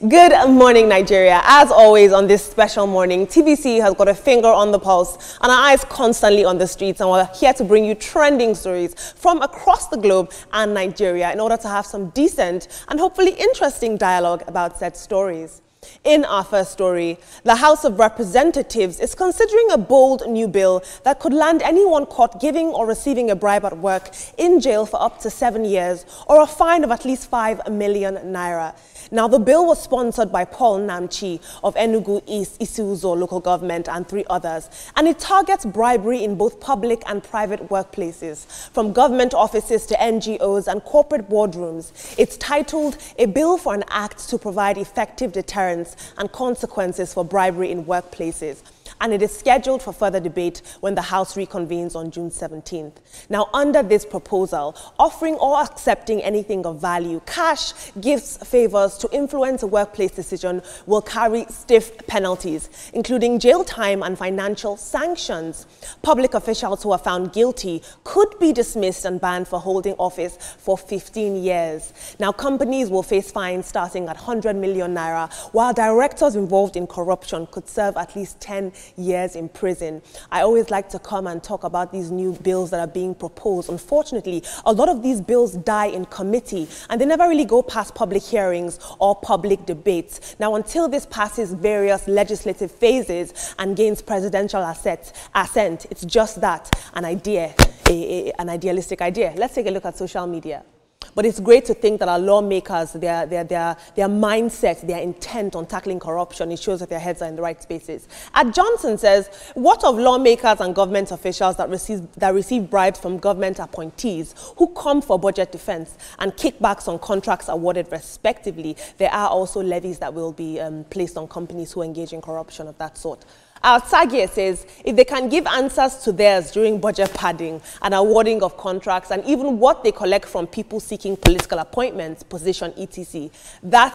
Good morning, Nigeria. As always, on this special morning, TVC has got a finger on the pulse and our eyes constantly on the streets, and we're here to bring you trending stories from across the globe and Nigeria in order to have some decent and hopefully interesting dialogue about said stories. In our first story, the House of Representatives is considering a bold new bill that could land anyone caught giving or receiving a bribe at work in jail for up to 7 years or a fine of at least 5 million naira. Now, the bill was sponsored by Paul Namchi of Enugu East Isuzo local government and 3 others, and it targets bribery in both public and private workplaces, from government offices to NGOs and corporate boardrooms. It's titled A Bill for an Act to Provide Effective Deterrence and Consequences for Bribery in Workplaces, and it is scheduled for further debate when the House reconvenes on June 17th. Now, under this proposal, offering or accepting anything of value, cash, gifts, favors to influence a workplace decision will carry stiff penalties, including jail time and financial sanctions. Public officials who are found guilty could be dismissed and banned for holding office for 15 years. Now, companies will face fines starting at 100 million naira, while directors involved in corruption could serve at least 10 years in prison. I always like to come and talk about these new bills that are being proposed. Unfortunately, a lot of these bills die in committee and they never really go past public hearings or public debates. Now, until this passes various legislative phases and gains presidential assent, it's just that, an idea, an idealistic idea. Let's take a look at social media. But it's great to think that our lawmakers, their mindset, their intent on tackling corruption, it shows that their heads are in the right spaces. At Johnson says, what of lawmakers and government officials that receive bribes from government appointees who come for budget defense and kickbacks on contracts awarded respectively? There are also levies that will be placed on companies who engage in corruption of that sort. Our Sagie says if they can give answers to theirs during budget padding and awarding of contracts and even what they collect from people seeking political appointments, position, etc., that